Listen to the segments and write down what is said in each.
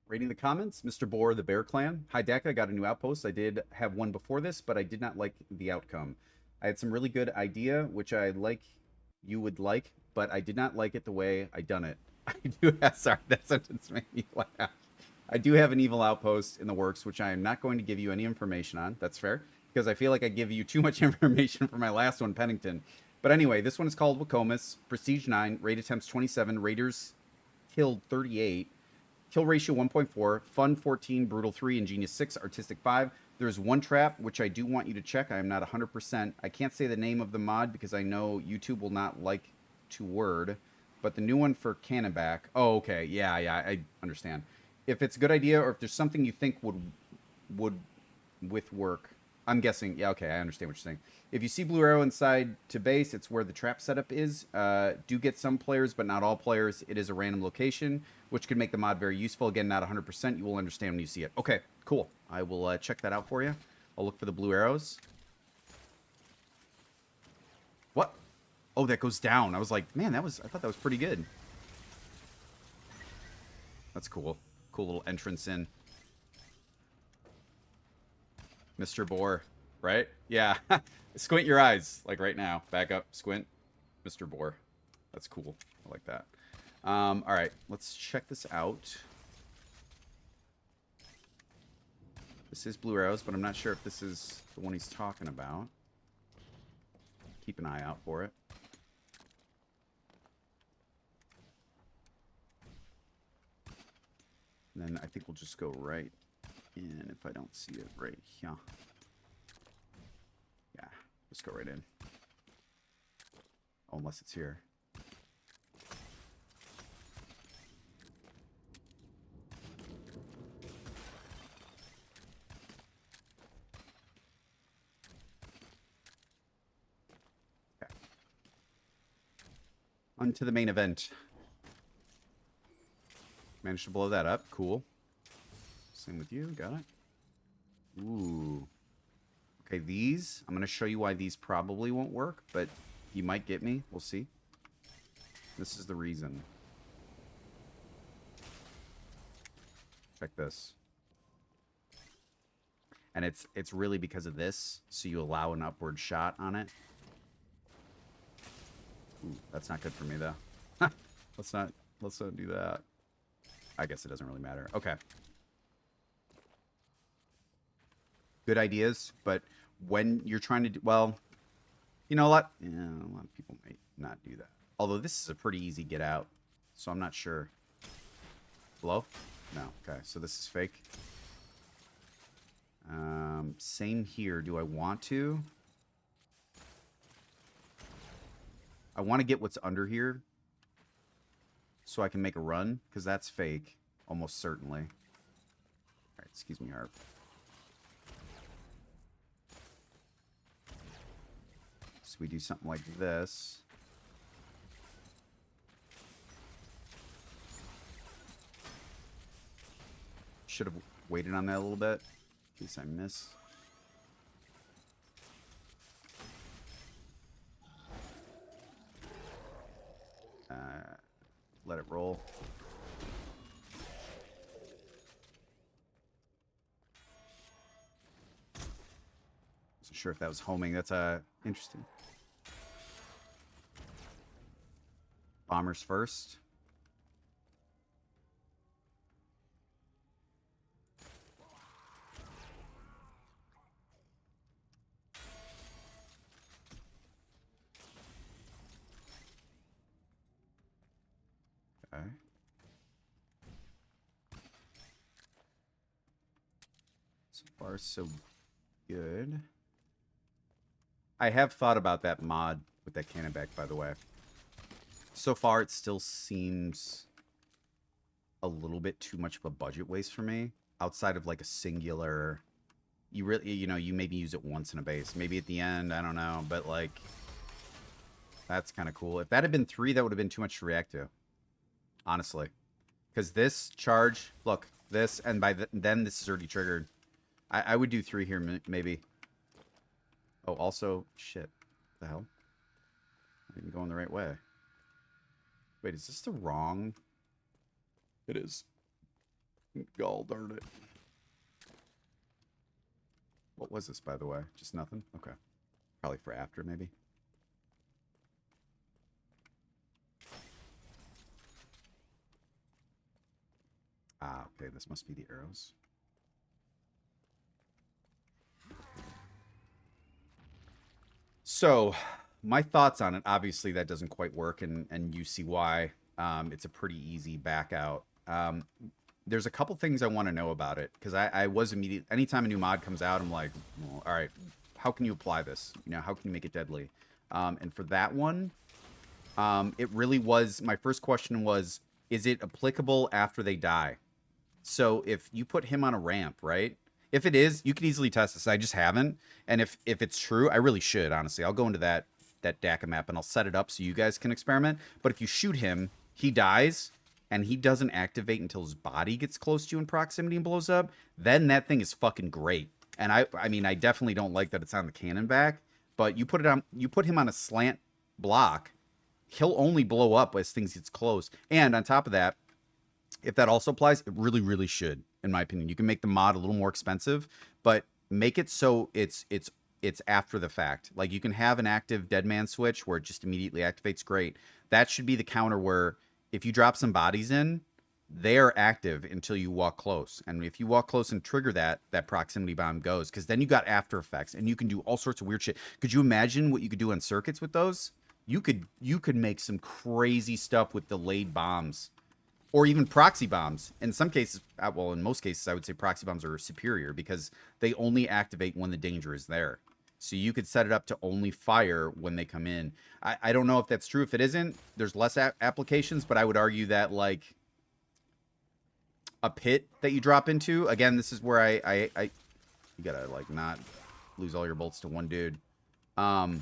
Rating the comments, Mr. Boar, the Bear Clan. Hi, DAKKA. Got a new outpost. I did have one before this, but I did not like the outcome. I had some really good idea, which I like you would like, but I did not like it the way I done it. I do have, sorry, that sentence made me laugh. I do have an evil outpost in the works, which I am not going to give you any information on. That's fair, because I feel like I give you too much information for my last one, Pennington. But anyway, this one is called Waukomis. Prestige 9, raid attempts 27, raiders killed 38. Kill ratio 1.4, fun 14, brutal 3, ingenious 6, artistic 5. There's one trap, which I do want you to check. I am not 100%. I can't say the name of the mod because I know YouTube will not like to word. But the new one for Cannonback. Oh, okay. Yeah, I understand. If it's a good idea or if there's something you think would with work. I'm guessing. Yeah, okay, I understand what you're saying. If you see blue arrow inside to base, it's where the trap setup is. Do get some players, but not all players. It is a random location, which could make the mod very useful. Again, not 100%. You will understand when you see it. Okay, cool. I will check that out for you. I'll look for the blue arrows. What? Oh, that goes down. I was like, man, I thought that was pretty good. That's cool. Cool little entrance in. Mr. Boar, right? Yeah. Squint your eyes, like right now. Back up, squint. Mr. Boar. That's cool. I like that. All right, let's check this out. This is Blue Arrows, but I'm not sure if this is the one he's talking about. Keep an eye out for it. And then I think we'll just go right in if I don't see it right here. Yeah, just go right in. Oh, unless it's here. Okay. On to the main event. Managed to blow that up. Cool. Same with you. Got it. Ooh. Okay, these. I'm going to show you why these probably won't work, but you might get me. We'll see. This is the reason. Check this. And it's really because of this, so you allow an upward shot on it. Ooh, that's not good for me, though. let's not do that. I guess it doesn't really matter. Okay. Good ideas, but when you're trying to do, well, you know, a lot of people may not do that. Although this is a pretty easy get out, so I'm not sure. Hello? No. Okay, so this is fake. Same here. Do I want to? I want to get what's under here so I can make a run, because that's fake, almost certainly. All right, excuse me, Harp. So we do something like this. Should have waited on that a little bit in case I miss. Let it roll. Wasn't sure if that was homing. That's interesting. Bombers first. Okay. So far, so good. I have thought about that mod with that Cannonback, by the way. So far, it still seems a little bit too much of a budget waste for me. Outside of like a singular, you really, you maybe use it once in a base. Maybe at the end, I don't know. But like, that's kind of cool. If that had been 3, that would have been too much to react to. Honestly. Because this charge, look, this, and by then this is already triggered. I would do 3 here, maybe. Oh, also, shit. What the hell? I didn't go in the right way. Wait, is this the wrong? It is. Gall darn it. What was this, by the way? Just nothing? Okay. Probably for after, maybe. Ah, okay. This must be the arrows. So, my thoughts on it, obviously that doesn't quite work, and you see why. It's a pretty easy back out. There's a couple things I want to know about it, because I was immediate. Anytime a new mod comes out, I'm like, well, all right, how can you apply this? You know, how can you make it deadly? And for that one, it really was, my first question was, is it applicable after they die? So if you put him on a ramp, right? If it is, you could easily test this. I just haven't. And if it's true, I really should, honestly. I'll go into that DAKKA map and I'll set it up so you guys can experiment. But if you shoot him, he dies and he doesn't activate until his body gets close to you in proximity and blows up, then that thing is fucking great. And I mean, I definitely don't like that it's on the cannon back, but you put him on a slant block, he'll only blow up as things gets close. And on top of that, if that also applies, it really, really should, in my opinion. You can make the mod a little more expensive, but make it so it's after the fact. Like, you can have an active dead man switch where it just immediately activates. Great. That should be the counter where if you drop some bodies in, they are active until you walk close. And if you walk close and trigger that proximity bomb goes, because then you got after effects and you can do all sorts of weird shit. Could you imagine what you could do on circuits with those? You could make some crazy stuff with delayed bombs. Or even proxy bombs. In some cases, well, in most cases, I would say proxy bombs are superior because they only activate when the danger is there. So you could set it up to only fire when they come in. I don't know if that's true. If it isn't, there's less applications, but I would argue that, like, a pit that you drop into, again, this is where you gotta, like, not lose all your bolts to one dude. You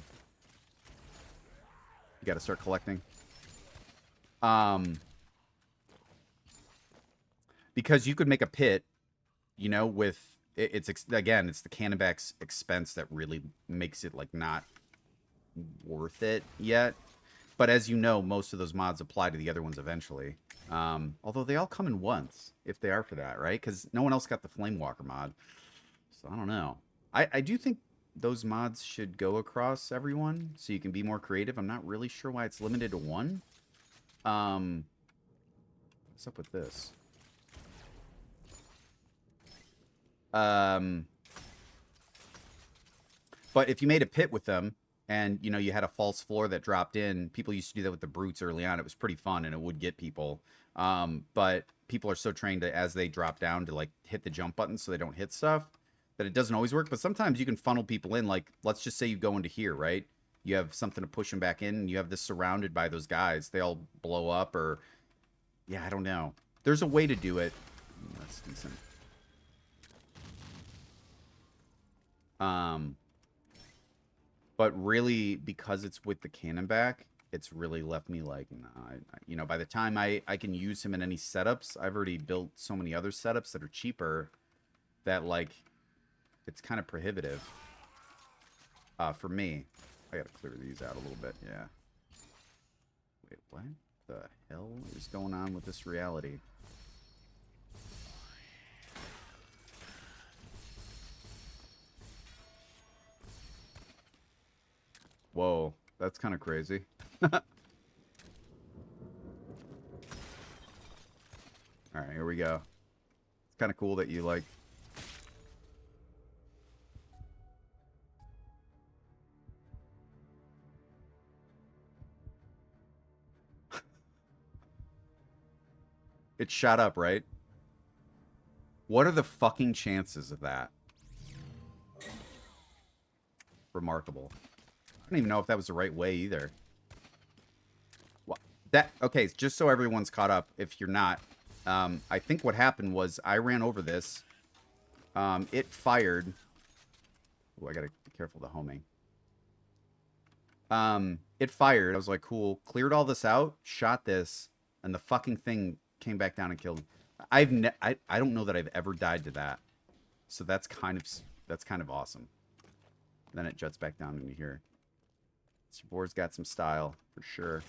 gotta start collecting. Because you could make a pit, you know, with again, it's the cannonback's expense that really makes it, like, not worth it yet. But as you know, most of those mods apply to the other ones eventually. Although they all come in once, if they are for that, right? Because no one else got the Flamewalker mod. So I don't know. I do think those mods should go across everyone so you can be more creative. I'm not really sure why it's limited to one. What's up with this? But if you made a pit with them and, you know, you had a false floor that dropped in, people used to do that with the brutes early on. It was pretty fun and it would get people. But people are so trained to, as they drop down, to, like, hit the jump button so they don't hit stuff, that it doesn't always work. But sometimes you can funnel people in. Like, let's just say you go into here, right? You have something to push them back in and you have this surrounded by those guys. They all blow up, or, yeah, I don't know. There's a way to do it. That's decent. But really, because it's with the cannon back, it's really left me like, nah, you know, by the time I can use him in any setups, I've already built so many other setups that are cheaper that, like, it's kind of prohibitive for me. I gotta clear these out a little bit, yeah. Wait, what the hell is going on with this reality? Whoa, that's kind of crazy. Alright, here we go. It's kind of cool that you, like... It shot up, right? What are the fucking chances of that? Remarkable. I don't even know if that was the right way either. Well, okay, just so everyone's caught up, if you're not, I think what happened was I ran over this. It fired. Oh, I gotta be careful of the homing. It fired. I was like, cool. Cleared all this out, shot this, and the fucking thing came back down and killed me. I don't know that I've ever died to that. So that's kind of awesome. Then it juts back down into here. This board's got some style, for sure.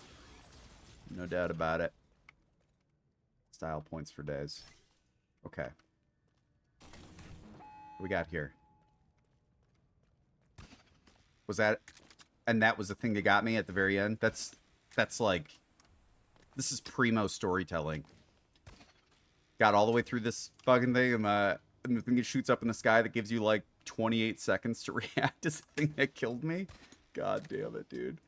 No doubt about it. Style points for days. Okay. What we got here? Was that... And that was the thing that got me at the very end? That's like... This is primo storytelling. Got all the way through this fucking thing, and the thing that shoots up in the sky that gives you, like, 28 seconds to react is the thing that killed me. God damn it, dude.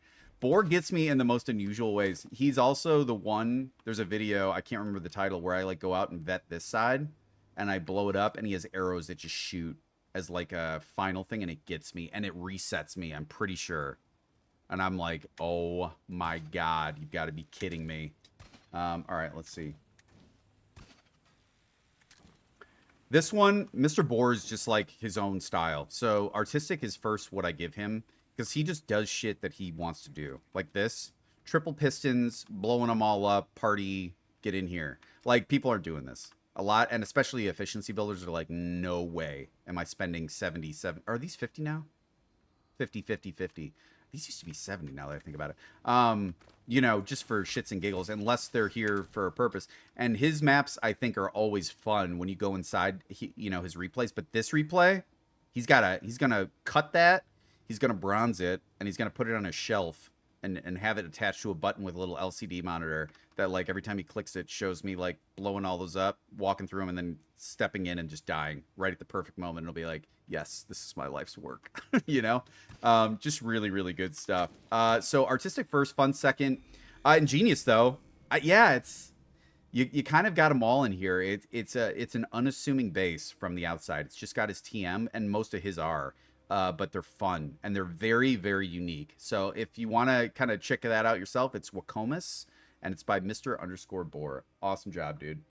Boar gets me in the most unusual ways. He's also the one... There's a video, I can't remember the title, where I, like, go out and vet this side, and I blow it up, and he has arrows that just shoot as, like, a final thing, and it gets me, and it resets me, I'm pretty sure. And I'm like, oh my god, you've got to be kidding me. Alright, let's see. This one, Mr. Boar is just like his own style. So artistic is first what I give him, because he just does shit that he wants to do. Like this, triple pistons, blowing them all up, party, get in here. Like, people aren't doing this a lot, and especially efficiency builders are like, no way am I spending 77. Are these 50 now? 50, 50, 50. These used to be 70 now that I think about it. You know, just for shits and giggles, unless they're here for a purpose. And his maps, I think, are always fun when you go inside, you know, his replays. But this replay, he's gonna cut that, he's gonna bronze it, and he's gonna put it on a shelf and have it attached to a button with a little LCD monitor that, like, every time he clicks it, shows me, like, blowing all those up, walking through them, and then stepping in and just dying right at the perfect moment. It'll be like, yes, this is my life's work. You know? Just really, really good stuff. So artistic first, fun second. Ingenious, though. Yeah, it's... You kind of got them all in here. It's an unassuming base from the outside. It's just got his TM, and most of his are. But they're fun, and they're very, very unique. So if you want to kind of check that out yourself, it's Waukomis, and it's by Mr. _Boar. Awesome job, dude.